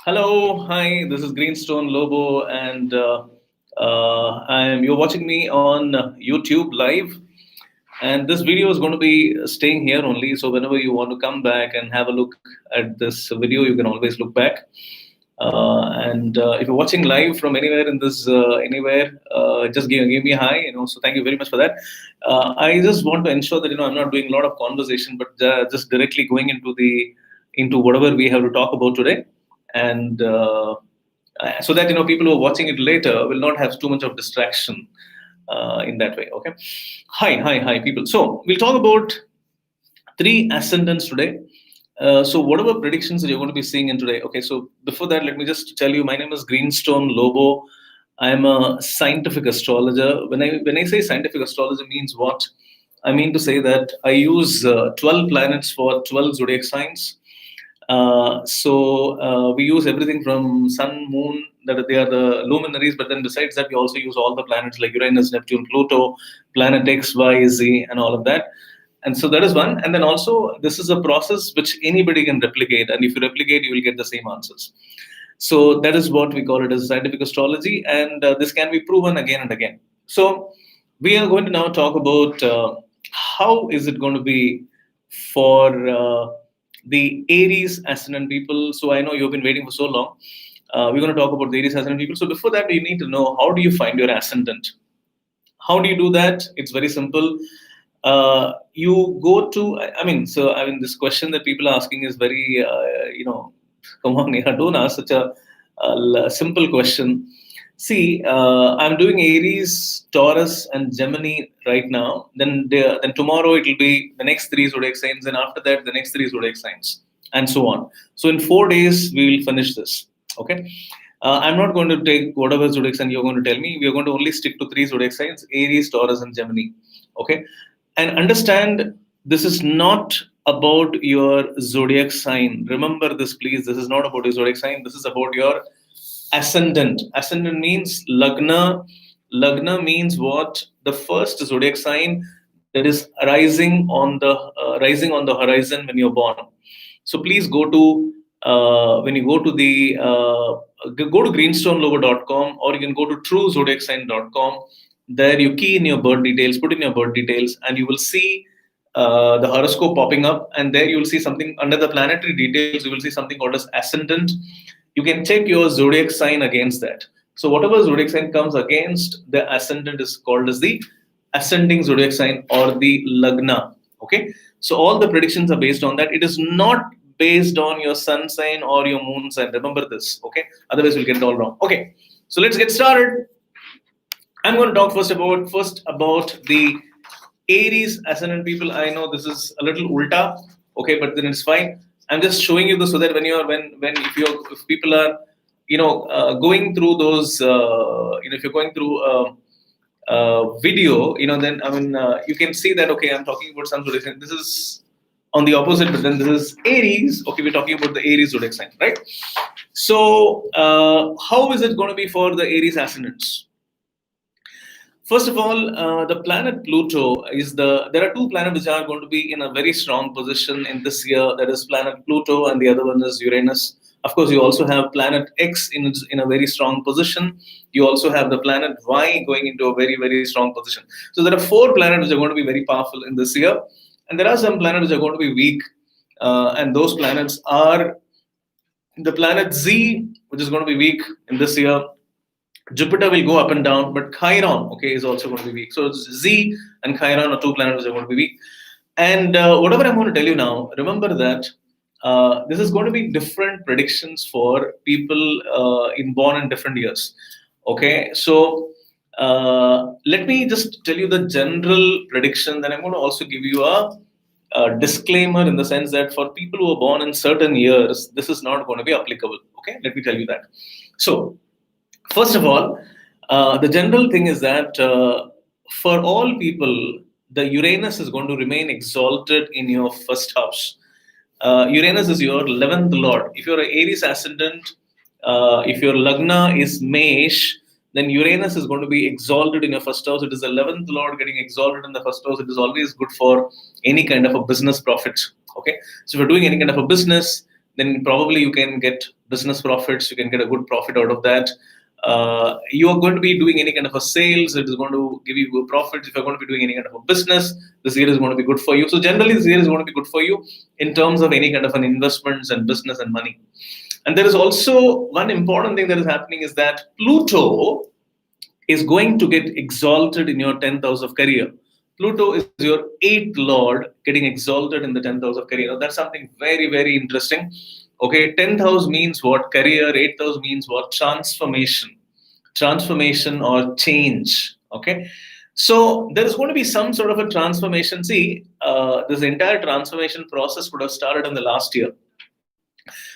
Hello, hi. This is Greenstone Lobo, and you're watching me on YouTube live. And this video is going to be staying here only. So whenever you want to come back and have a look at this video, you can always look back. And if you're watching live from anywhere in this just give me a hi. So thank you very much for that. I just want to ensure that I'm not doing a lot of conversation, but just directly going into whatever we have to talk about today, and so that people who are watching it later will not have too much of distraction in that way. Okay. Hi, people. So we'll talk about three ascendants today. So whatever predictions that you're going to be seeing in today. Okay, so before that, let me just tell you, my name is Greenstone Lobo. I'm a scientific astrologer. When I say scientific astrologer means what? I mean to say that I use 12 planets for 12 zodiac signs. We use everything from sun, moon, that they are the luminaries, but then besides that, we also use all the planets like Uranus, Neptune, Pluto, planet X, Y, Z, and all of that. And so that is one. And then also, this is a process which anybody can replicate. And if you replicate, you will get the same answers. So that is what we call it as scientific astrology. And this can be proven again and again. So we are going to now talk about how is it going to be for the Aries ascendant people. So I know you've been waiting for so long. We're going to talk about the Aries ascendant people. So before that, you need to know, how do you find your ascendant? How do you do that? It's very simple. You go to, this question that people are asking is very, come on, Neha, don't ask such a simple question. See, I'm doing Aries, Taurus, and Gemini right now. Then tomorrow it will be the next three zodiac signs, and after that the next three zodiac signs, and so on. So in 4 days we will finish this. Okay. I'm not going to take whatever zodiac sign you're going to tell me. We are going to only stick to three zodiac signs: Aries, Taurus, and Gemini. Okay. And understand, this is not about your zodiac sign. Remember this, please. This is not about your zodiac sign. This is about your ascendant. Ascendant means lagna. Lagna means what? The first zodiac sign that is rising on the horizon when you're born. So please go to when you go to the go to greenstonelogo.com, or you can go to truezodiacsign.com. There you key in your birth details, put in your birth details, and you will see the horoscope popping up. And there you will see something under the planetary details. You will see something called as ascendant. You can check your zodiac sign against that. So whatever zodiac sign comes against the ascendant is called as the ascending zodiac sign or the lagna. Okay. So all the predictions are based on that. It is not based on your sun sign or your moon sign. Remember this. Okay. Otherwise we'll get it all wrong. Okay. So let's get started. I'm going to talk first about the Aries ascendant people. I know this is a little ulta, okay, but then it's fine. I'm just showing you this so that if people are going through those if you're going through video, then you can see that, okay, I'm talking about some zodiac sign. This is on the opposite, but then this is Aries. Okay, we're talking about the Aries zodiac sign, right? So how is it going to be for the Aries ascendants? First of all, the planet Pluto there are two planets which are going to be in a very strong position in this year. That is planet Pluto, and the other one is Uranus. Of course, you also have planet X in a very strong position. You also have the planet Y going into a very, very strong position. So there are four planets which are going to be very powerful in this year. And there are some planets which are going to be weak. And those planets are the planet Z, which is going to be weak in this year. Jupiter will go up and down, but Chiron, okay, is also going to be weak. So Z and Chiron are two planets which are going to be weak. And whatever I'm going to tell you now, remember that this is going to be different predictions for people born in different years. Okay, so let me just tell you the general prediction. Then I'm going to also give you a disclaimer in the sense that for people who are born in certain years, this is not going to be applicable. Okay, let me tell you that. So first of all, the general thing is that for all people, the Uranus is going to remain exalted in your first house. Uranus is your 11th lord. If you're an Aries ascendant, if your lagna is Mesh, then Uranus is going to be exalted in your first house. It is the 11th lord getting exalted in the first house. It is always good for any kind of a business profit. Okay, so if you're doing any kind of a business, then probably you can get business profits, you can get a good profit out of that. You are going to be doing any kind of a sales, it is going to give you good profits. If you're going to be doing any kind of a business, this year is going to be good for you. So generally, this year is going to be good for you in terms of any kind of an investments and business and money. And there is also one important thing that is happening is that Pluto is going to get exalted in your 10th house of career. Pluto is your 8th lord getting exalted in the 10th house of career. Now, that's something very, very interesting. Okay, 10th house means what? Career. 8th house means what? Transformation or change. Okay, so there is going to be some sort of a transformation. See, this entire transformation process would have started in the last year.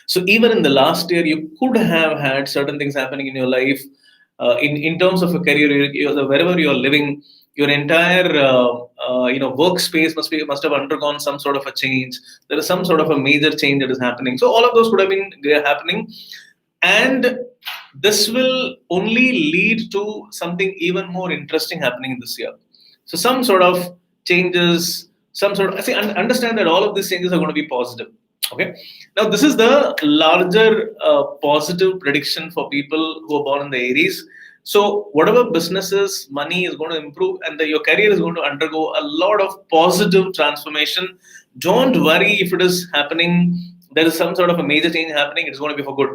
So even in the last year, you could have had certain things happening in your life. In terms of a career, wherever you are living, your entire workspace must have undergone some sort of a change. There is some sort of a major change that is happening. So all of those could have been happening, and this will only lead to something even more interesting happening this year. So some sort of changes, understand that all of these changes are going to be positive. Okay. Now this is the larger positive prediction for people who are born in the Aries. So whatever businesses, money is going to improve, and your career is going to undergo a lot of positive transformation. Don't worry if it is happening. There is some sort of a major change happening. It's going to be for good.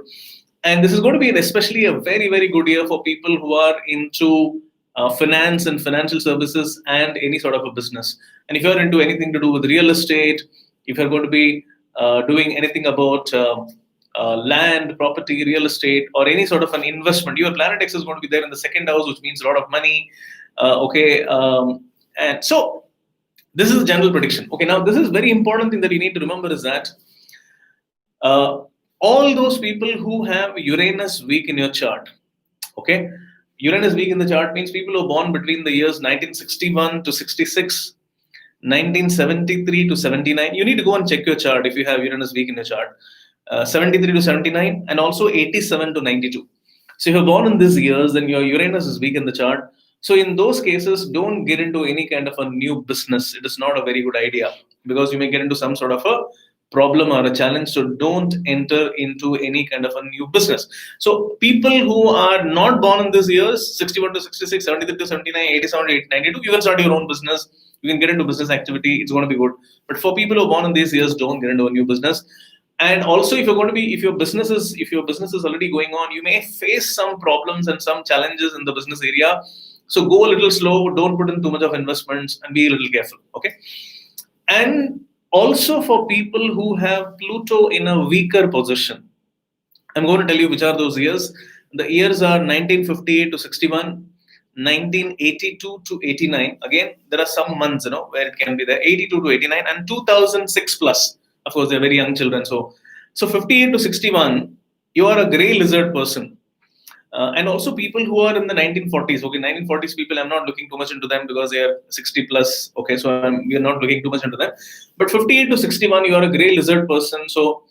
And this is going to be especially a very, very good year for people who are into finance and financial services and any sort of a business. And if you're into anything to do with real estate, if you're going to be doing anything about land, property, real estate, or any sort of an investment, your planet X is going to be there in the 2nd house, which means a lot of money. And so this is the general prediction. Okay, now this is very important thing that you need to remember is that all those people who have Uranus weak in your chart, okay, Uranus weak in the chart means people who are born between the years 1961 to 66, 1973 to 79. You need to go and check your chart if you have Uranus weak in your chart. 73 to 79 and also 87 to 92. So if you're born in these years, then your Uranus is weak in the chart. So in those cases, don't get into any kind of a new business. It is not a very good idea because you may get into some sort of a problem or a challenge. So don't enter into any kind of a new business. So people who are not born in these years, 61 to 66, 73 to 79, 87 to 92, you can start your own business. You can get into business activity. It's going to be good. But for people who are born in these years, don't get into a new business. And also, if your business is already going on, you may face some problems and some challenges in the business area. So go a little slow. Don't put in too much of investments and be a little careful. Okay. And also for people who have Pluto in a weaker position, I'm going to tell you which are those years. The years are 1958 to 61, 1982 to 89. Again, there are some months, where it can be there, 82 to 89, and 2006 plus. Of course, they're very young children. So 58 to 61, you are a gray lizard person. And also people who are in the 1940s. Okay, 1940s people, I'm not looking too much into them because they are 60 plus. Okay, so we are not looking too much into them. But 58 to 61, you are a gray lizard person. So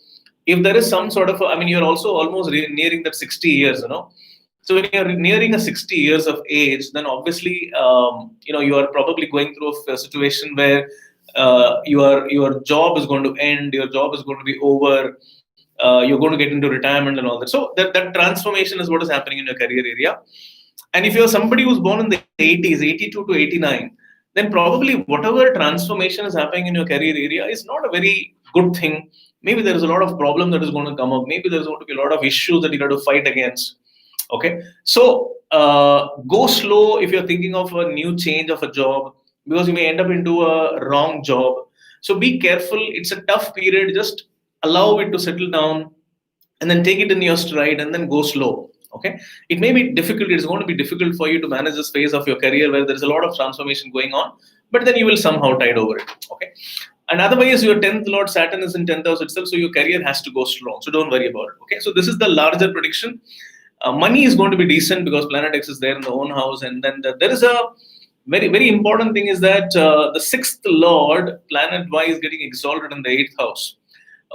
if there is some sort of, you're also almost nearing that 60 years, So when you're nearing a 60 years of age, then obviously, you are probably going through a situation where your job is going to end, your job is going to be over, you're going to get into retirement and all that. So that transformation is what is happening in your career area. And if you're somebody who's born in the 80s, 82 to 89, then probably whatever transformation is happening in your career area is not a very good thing. Maybe there is a lot of problem that is going to come up. Maybe there's going to be a lot of issues that you have to fight against. Okay, so go slow if you're thinking of a new change of a job, because you may end up into a wrong job. So be careful. It's a tough period. Just allow it to settle down and then take it in your stride and then go slow. Okay, it may be difficult. It's going to be difficult for you to manage this phase of your career where there's a lot of transformation going on, but then you will somehow tide over it. Okay, and otherwise your 10th lord Saturn is in 10th house itself, so your career has to go slow. So don't worry about it. Okay, so this is the larger prediction. Money is going to be decent because planet X is there in the own house, and then there is a very, very important thing is that the 6th lord planet Y is getting exalted in the 8th house.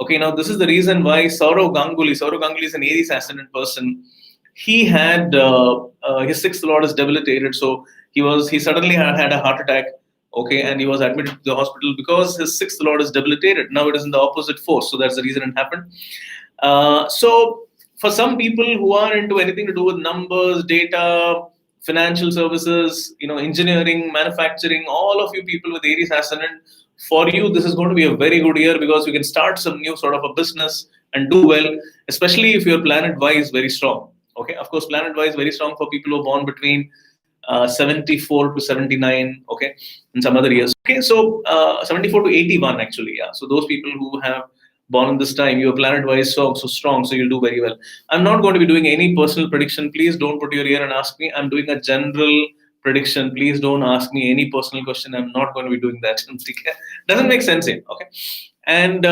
Okay, now this is the reason why Saurav Ganguly is an Aries ascendant person. He had his 6th lord is debilitated, so he suddenly had a heart attack. Okay, and he was admitted to the hospital because his sixth lord is debilitated. Now it is in the opposite force, so that's the reason it happened. So for some people who are into anything to do with numbers, data, financial services, engineering, manufacturing, all of you people with Aries ascendant, for you this is going to be a very good year because you can start some new sort of a business and do well, especially if your planet wise very strong. Okay, of course, planet wise very strong for people who are born between 74 to 79, okay, in some other years. Okay, so 74 to 81 actually, yeah. So those people who have born in this time, your planet wise so strong, so you'll do very well. I'm not going to be doing any personal prediction. Please don't put your ear and ask me. I'm doing a general prediction. Please don't ask me any personal question. I'm not going to be doing that. Doesn't make sense here, okay? And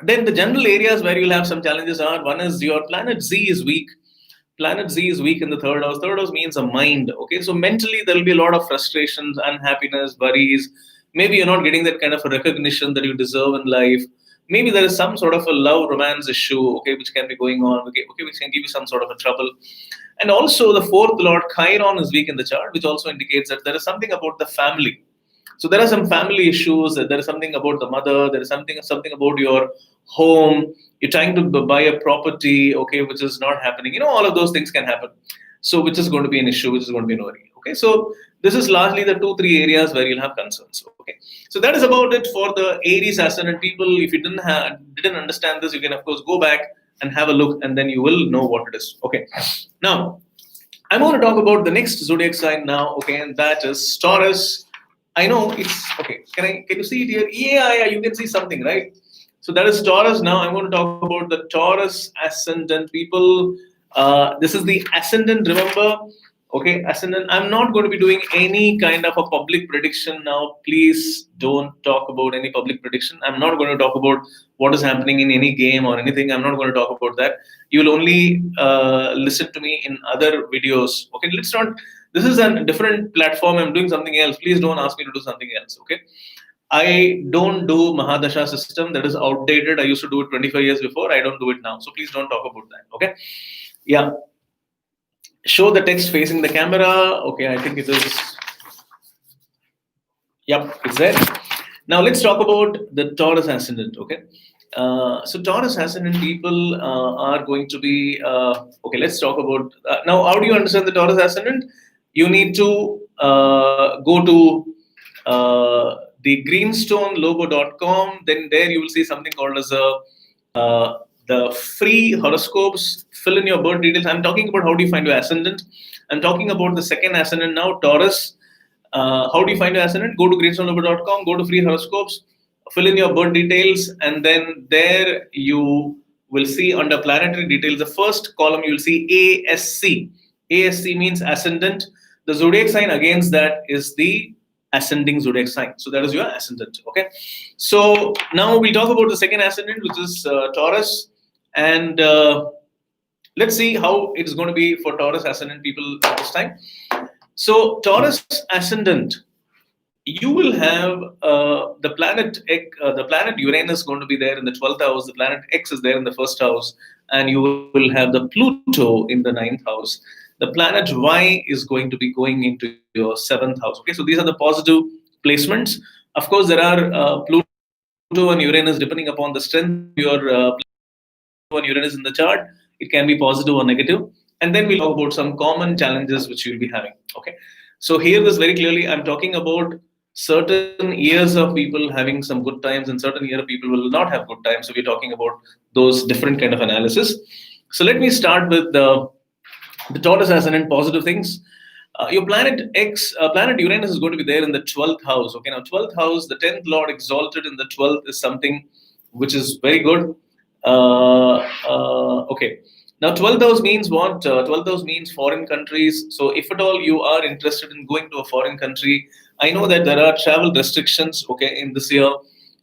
then the general areas where you'll have some challenges are, one is your planet Z is weak. Planet Z is weak in the third house. Third house means a mind. Okay, so mentally there will be a lot of frustrations, unhappiness, worries. Maybe you're not getting that kind of a recognition that you deserve in life. Maybe there is some sort of a love romance issue, okay, which can be going on, okay, which can give you some sort of a trouble. And also the fourth lord Chiron is weak in the chart, which also indicates that there is something about the family. So there are some family issues. There is something about the mother. There is something about your home. You're trying to buy a property, okay, which is not happening. All of those things can happen. So which is going to be an issue, which is going to be an worry. Okay, so this is largely the 2-3 areas where you'll have concerns. Okay, so that is about it for the Aries ascendant people. If you didn't understand this, you can of course go back and have a look, and then you will know what it is. Okay, now I'm going to talk about the next zodiac sign now. Okay, and that is Taurus. I know it's okay. Can you see it here? Yeah, you can see something, right? So that is Taurus. Now I'm going to talk about the Taurus ascendant people. This is the ascendant, remember? Okay, ascendant. I'm not going to be doing any kind of a public prediction now. Please don't talk about any public prediction. I'm not going to talk about what is happening in any game or anything. I'm not going to talk about that. You will only listen to me in other videos. Okay, let's not. This is a different platform. I'm doing something else. Please don't ask me to do something else. Okay. I don't do Mahadasha system. That is outdated. I used to do it 25 years before. I don't do it now. So please don't talk about that. Okay. Yeah. Show the text facing the camera. Okay. I think it is. Yep. It's there. Now let's talk about the Taurus ascendant. Okay. So Taurus ascendant people are going to be okay. Let's talk about now. How do you understand the Taurus ascendant? You need to go to the greenstonelogo.com. Then there you will see something called as the free horoscopes. Fill in your birth details. I'm talking about how do you find your ascendant. I'm talking about the second ascendant now, Taurus. How do you find your ascendant? Go to greenstonelogo.com. Go to free horoscopes. Fill in your birth details, and then there you will see under planetary details, the first column you will see ASC. ASC means ascendant. The zodiac sign against that is the ascending zodiac sign. So that is your ascendant. Okay. So now we'll talk about the second ascendant, which is Taurus, and let's see how it's going to be for Taurus ascendant people this time. So Taurus ascendant, you will have the planet Uranus going to be there in the 12th house. The planet X is there in the first house, and you will have the Pluto in the 9th house. The planet Y is going to be going into your 7th house. Okay, so these are the positive placements. Of course, there are Pluto and Uranus depending upon the strength of your Pluto and Uranus in the chart. It can be positive or negative. And then we'll talk about some common challenges which you'll be having. Okay, so hear this very clearly. I'm talking about certain years of people having some good times, and certain year of people will not have good times. So we're talking about those different kind of analysis. So let me start with the Taurus ascendant positive things. Your planet X, planet Uranus is going to be there in the 12th house. Okay, now 12th house, the 10th lord exalted in the 12th is something which is very good. Okay. Now 12th house means what? 12th house means foreign countries. So if at all you are interested in going to a foreign country, I know that there are travel restrictions, okay, in this year.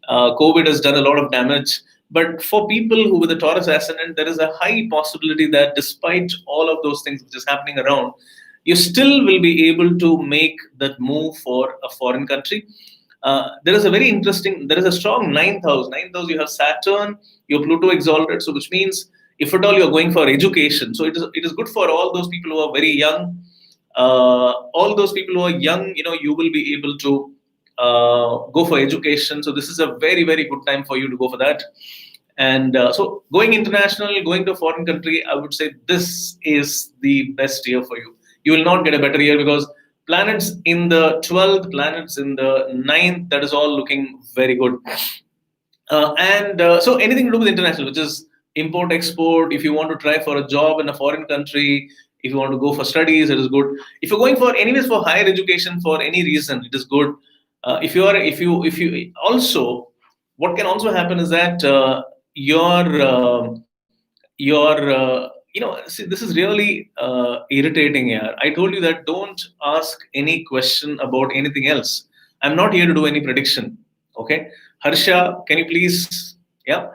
COVID has done a lot of damage. But for people who with a Taurus ascendant, there is a high possibility that despite all of those things which is happening around, you still will be able to make that move for a foreign country. There is a strong 9th house. 9th house, you have Saturn, your Pluto exalted. So which means if at all you're going for education, so it is good for all those people who are very young. All those people who are young, you will be able to go for education. So this is a very, very good time for you to go for that. And so going international, going to a foreign country, I would say this is the best year for you. You will not get a better year because planets in the 12th, planets in the 9th, that is all looking very good. So anything to do with international, which is import, export, if you want to try for a job in a foreign country, if you want to go for studies, it is good. If you're going for anyways for higher education for any reason, it is good. If you also, what can also happen is that see, this is really irritating here. I told you that don't ask any question about anything else. I'm not here to do any prediction. Okay, Harsha, can you please? Yeah,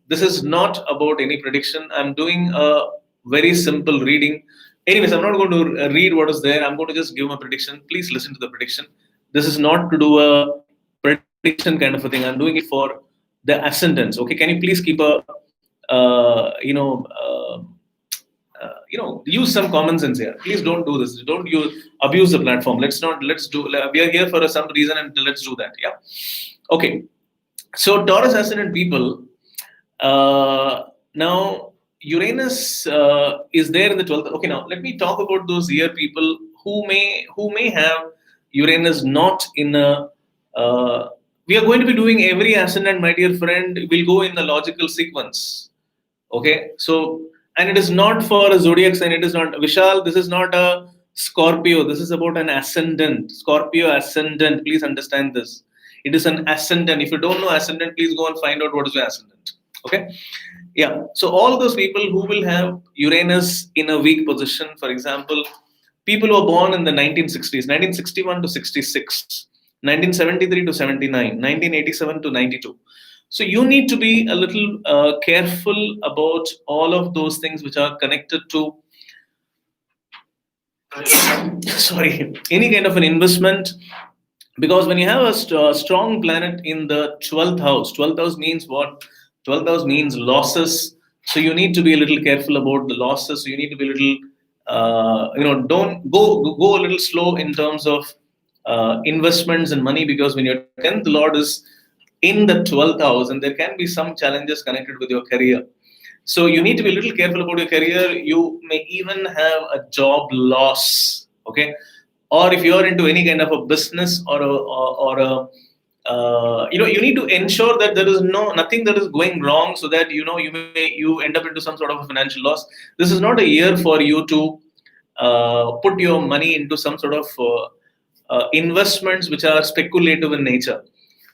this is not about any prediction. I'm doing a very simple reading. Anyways, I'm not going to read what is there. I'm going to just give a prediction. Please listen to the prediction. This is not to do a prediction kind of a thing. I'm doing it for the ascendants. Okay, can you please keep a use some common sense here. Please don't do this. Don't abuse the platform. Let's do. We are here for some reason, and let's do that. Yeah. Okay. So Taurus ascendant people. Now Uranus is there in the 12th. Okay. Now let me talk about those year people who may have Uranus not in a. We are going to be doing every ascendant, my dear friend. We'll go in the logical sequence. Okay, so and it is not for a zodiac sign. It is not Vishal. This is not a Scorpio. This is about an ascendant. Scorpio ascendant. Please understand this. It is an ascendant. If you don't know ascendant, please go and find out what is your ascendant. Okay, yeah. So all those people who will have Uranus in a weak position, for example, people who are born in the 1960s, 1961 to 66, 1973 to 79, 1987 to 92. So you need to be a little careful about all of those things which are connected to, any kind of an investment. Because when you have a strong planet in the 12th house means what? 12th house means losses. So you need to be a little careful about the losses. So you need to be a little, don't go a little slow in terms of investments and money, because when your 10th lord is in the 12th house, and there can be some challenges connected with your career. So you need to be a little careful about your career. You may even have a job loss. Okay, or if you are into any kind of a business or you need to ensure that there is nothing that is going wrong, so that you end up into some sort of a financial loss. This is not a year for you to put your money into some sort of investments which are speculative in nature.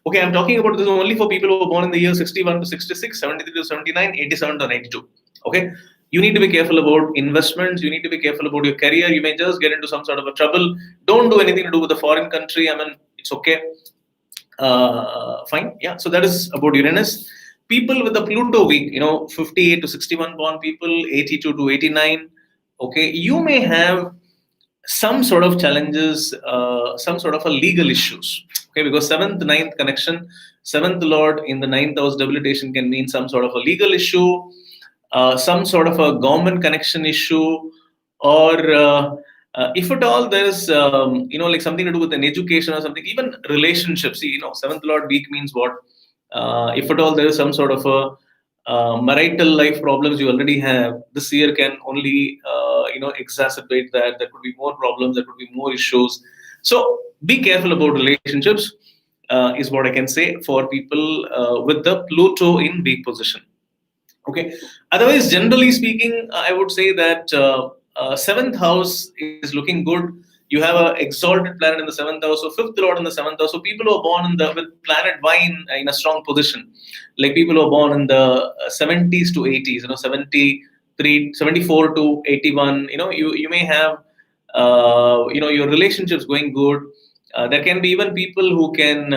Okay, I'm talking about this only for people who were born in the year 61 to 66, 73 to 79, 87 to 92. Okay, you need to be careful about investments. You need to be careful about your career. You may just get into some sort of a trouble. Don't do anything to do with a foreign country. I mean, it's okay. Fine. Yeah. So that is about Uranus. People with the Pluto week, 58 to 61 born people, 82 to 89. Okay, you may have some sort of challenges, some sort of a legal issues. Okay, because 7th, 9th connection, 7th lord in the 9th house debilitation can mean some sort of a legal issue, some sort of a government connection issue, or if at all there is, like something to do with an education or something, even relationships. See, 7th lord weak means what? If at all there is some sort of a marital life problems you already have, this year can only exacerbate that. There could be more problems, there could be more issues. So be careful about relationships, is what I can say for people with the Pluto in weak position. Okay. Otherwise, generally speaking, I would say that 7th house is looking good. You have an exalted planet in the 7th house, so 5th lord in the 7th house. So people who are born with planet Y in a strong position, like people who are born in the 70s to 80s, 73, 74 to 81, you may have, your relationships going good. There can be even people who can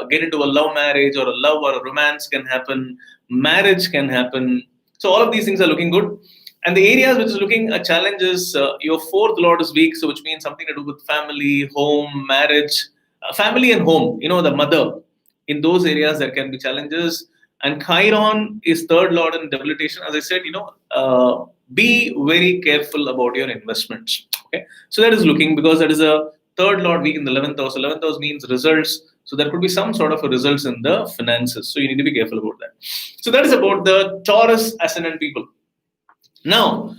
get into a love marriage, or a love or a romance can happen. Marriage can happen. So all of these things are looking good. And the areas which is looking a challenge is your 4th lord is weak, so which means something to do with family, home, marriage, family and home. The mother. In those areas there can be challenges. And Chiron is 3rd lord in debilitation. As I said, be very careful about your investments. Okay, so that is looking, because that is a 3rd lord weak in the 11th house. 11th house means results. So there could be some sort of a results in the finances. So you need to be careful about that. So that is about the Taurus ascendant people. Now,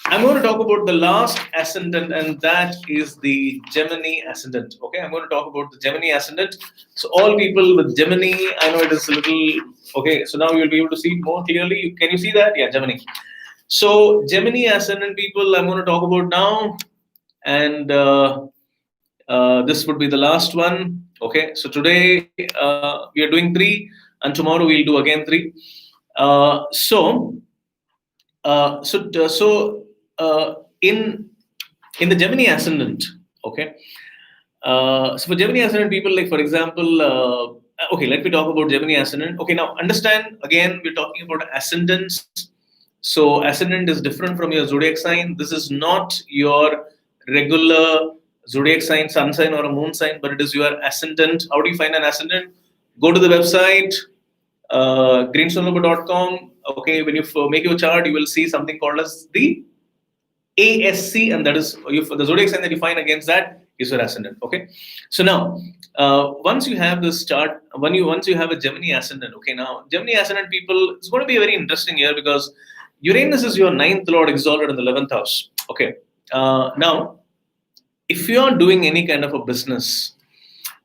I'm going to talk about the last ascendant, and that is the Gemini ascendant. Okay, I'm going to talk about the Gemini ascendant. So, all people with Gemini, I know it is a little okay. So now you'll be able to see more clearly. Can you see that? Yeah, Gemini. So, Gemini ascendant people, I'm going to talk about now, and this would be the last one. Okay, so today we are doing 3, and tomorrow we'll do again 3. So in the Gemini ascendant, okay. So for Gemini ascendant people, like for example, okay, let me talk about Gemini ascendant. Okay, now understand again, we're talking about ascendants. So ascendant is different from your zodiac sign. This is not your regular zodiac sign, sun sign, or a moon sign, but it is your ascendant. How do you find an ascendant? Go to the website, greenstonelumber.com. Okay, when you make your chart, you will see something called as the ASC, and that is the zodiac sign that you find against that is your ascendant. Okay, so now once you have this chart, once you have a Gemini ascendant, okay, now Gemini ascendant people, it's going to be a very interesting year because Uranus is your 9th lord exalted in the 11th house. Okay, now if you are doing any kind of a business,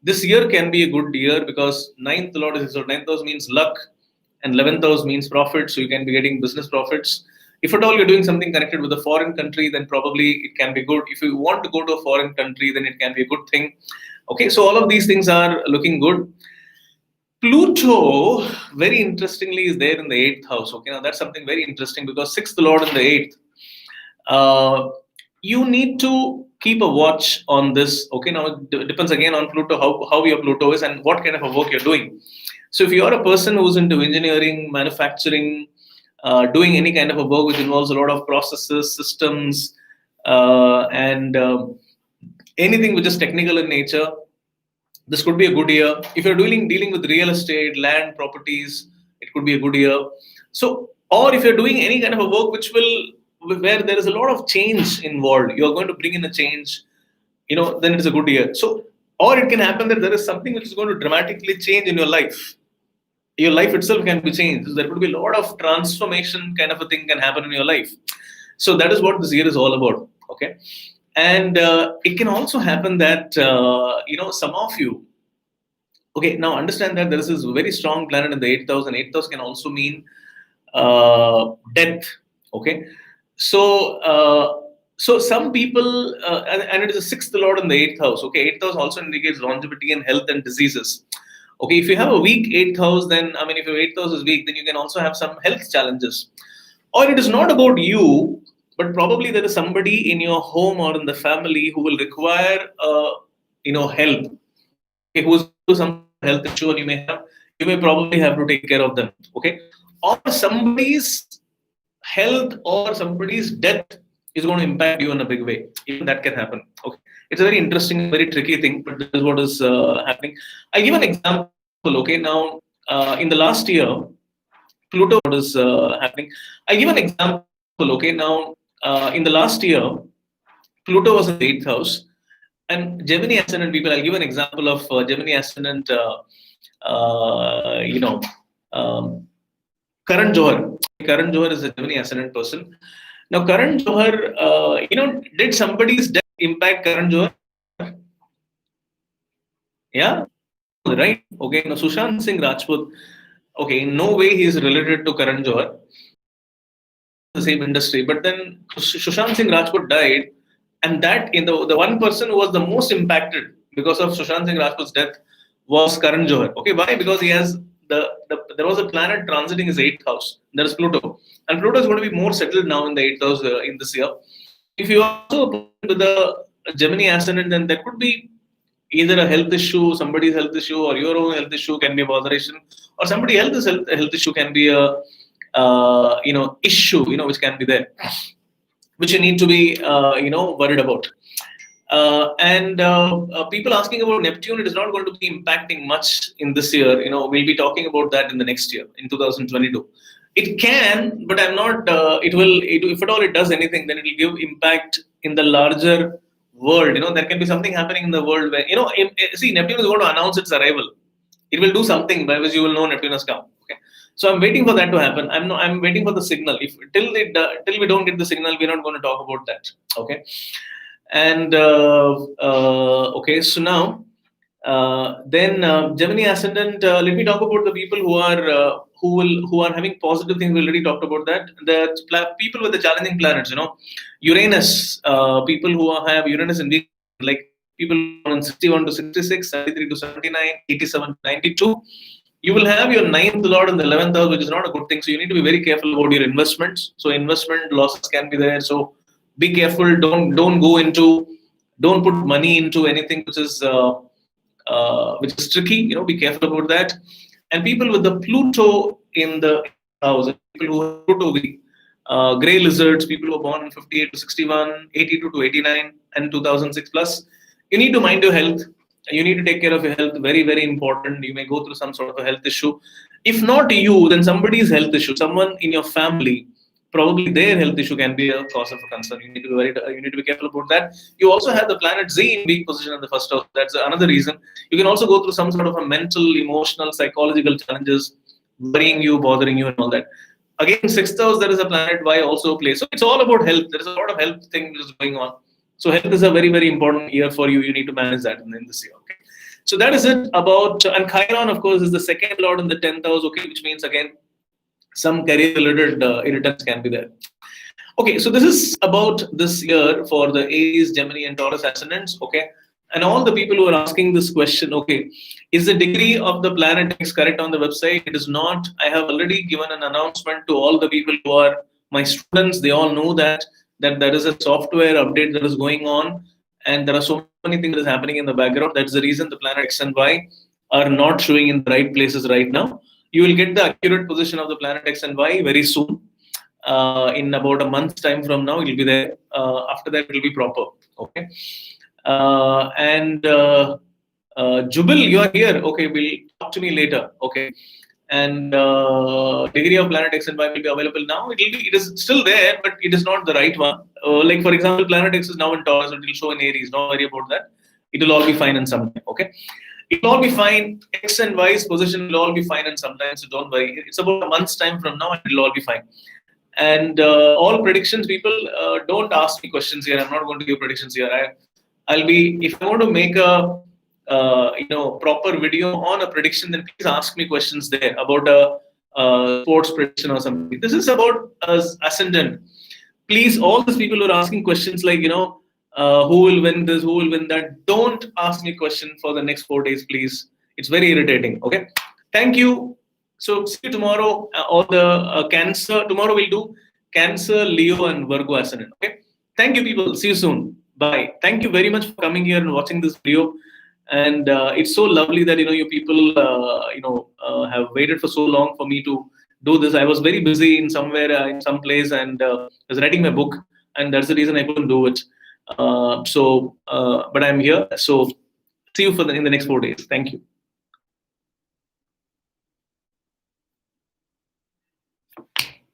this year can be a good year because 9th lord is exalted. 9th house means luck, and 11th house means profit, so you can be getting business profits. If at all you're doing something connected with a foreign country, then probably it can be good. If you want to go to a foreign country, then it can be a good thing. Okay, so all of these things are looking good. Pluto, very interestingly, is there in the 8th house. Okay, now that's something very interesting because 6th lord in the 8th. You need to keep a watch on this. Okay, now it depends again on Pluto, how your Pluto is and what kind of a work you're doing. So if you're a person who's into engineering, manufacturing, doing any kind of a work which involves a lot of processes, systems, and anything which is technical in nature, this could be a good year. If you're dealing with real estate, land, properties, it could be a good year. So, or if you're doing any kind of a work where there is a lot of change involved, you're going to bring in a change, then it's a good year. So, or it can happen that there is something which is going to dramatically change in your life. Your life itself can be changed. So there could be a lot of transformation kind of a thing can happen in your life. So that is what this year is all about. Okay. And it can also happen that, some of you, okay, now understand that there is this very strong planet in the 8th house, and 8th house can also mean death. Okay. So some people, and it is the 6th lord in the 8th house. Okay. 8th house also indicates longevity and health and diseases. Okay, if you have a weak 8th house, then, if your 8th house is weak, then you can also have some health challenges. Or it is not about you, but probably there is somebody in your home or in the family who will require, help. Okay, who is to some health issue, and you may probably have to take care of them. Okay, or somebody's health or somebody's death is going to impact you in a big way. Even that can happen. Okay, it's a very interesting, very tricky thing, but this is what is happening. I'll give an example. Okay, now in the last year, Pluto is happening. I'll give an example. Okay, now in the last year, Pluto was in the 8th house, and Gemini ascendant people. I'll give an example of Gemini ascendant. Karan Johar. Karan Johar is a Gemini ascendant person. Now, Karan Johar, did somebody's death impact Karan Johar? Yeah, right. Okay, now Sushant Singh Rajput. Okay, in no way he is related to Karan Johar, the same industry. But then Sushant Singh Rajput died, and that in the one person who was the most impacted because of Sushant Singh Rajput's death was Karan Johar. Okay, why? Because he has there was a planet transiting his 8th house. That is Pluto, and Pluto is going to be more settled now in the 8th house in this year. If you also put with the Gemini ascendant, then there could be either a health issue, somebody's health issue, or your own health issue can be a botheration, or somebody else's health issue can be a issue, which can be there, which you need to be worried about. And people asking about Neptune, it is not going to be impacting much in this year. We'll be talking about that in the next year, in 2022. It can, but I'm not. If at all it does anything, then it will give impact in the larger world. There can be something happening in the world where, see, Neptune is going to announce its arrival. It will do something by which you will know Neptune has come. Okay, so I'm waiting for that to happen. I'm waiting for the signal. If till we don't get the signal, we're not going to talk about that. Okay, and okay, so now then Gemini ascendant. Let me talk about the people who are having positive things. We already talked about that. The people with the challenging planets. Uranus. People who have Uranus in weak, like people born in 61 to 66, 73 to 79, 87 to 92. You will have your ninth lord in the 11th house, which is not a good thing. So you need to be very careful about your investments. So investment losses can be there. So be careful. Don't put money into anything which is tricky. Be careful about that. And people with the Pluto in the house, people who have Pluto, gray lizards, people who are born in 58 to 61, 82 to 89, and 2006 plus, you need to mind your health. You need to take care of your health. Very, very important. You may go through some sort of a health issue. If not you, then somebody's health issue. Someone in your family, probably their health issue can be a cause of a concern. You need to be careful about that. You also have the planet Z in weak position in the first house. That's another reason. You can also go through some sort of a mental, emotional, psychological challenges, worrying you, bothering you, and all that. Again, sixth house, there is a planet Y also plays. So it's all about health. There is a lot of health thing which is going on. So health is a very, very important year for you. You need to manage that in this year. Okay. So that is it about, and Chiron, of course, is the second lord in the 10th house. Okay, which means again, some career-related irritants can be there. Okay, so this is about this year for the Aries, Gemini, and Taurus ascendants. Okay, and all the people who are asking this question, okay, is the degree of the planet X correct on the website? It is not. I have already given an announcement to all the people who are my students. They all know that there is a software update that is going on, and there are so many things that is happening in the background. That's the reason the planet X and Y are not showing in the right places right now. You will get the accurate position of the planet X and Y very soon. In about a month's time from now, it will be there. After that, it will be proper. Okay. And Jubil, you are here. Okay, will talk to me later. Okay. And degree of planet X and Y will be available now. It is still there, but it is not the right one. Like for example, planet X is now in Taurus. It will show in Aries. Don't worry about that. It will all be fine in some time. Okay. It will all be fine. X and Y's position will all be fine, and sometimes, so don't worry. It's about a month's time from now, and it will all be fine. And all predictions, people, don't ask me questions here. I'm not going to give predictions here. I'll be, if I want to make a proper video on a prediction, then please ask me questions there about a sports prediction or something. This is about ascendant. Please, all these people who are asking questions like, who will win this, who will win that, don't ask me questions for the next 4 days, please. It's very irritating. Okay. Thank you. So see you tomorrow. All the Cancer. Tomorrow we'll do Cancer, Leo, and Virgo ascendant. Okay. Thank you, people. See you soon. Bye. Thank you very much for coming here and watching this video. And it's so lovely that you people have waited for so long for me to do this. I was very busy in somewhere in some place, and I was writing my book, and that's the reason I couldn't do it. But I'm here. So see you in the next 4 days. Thank you.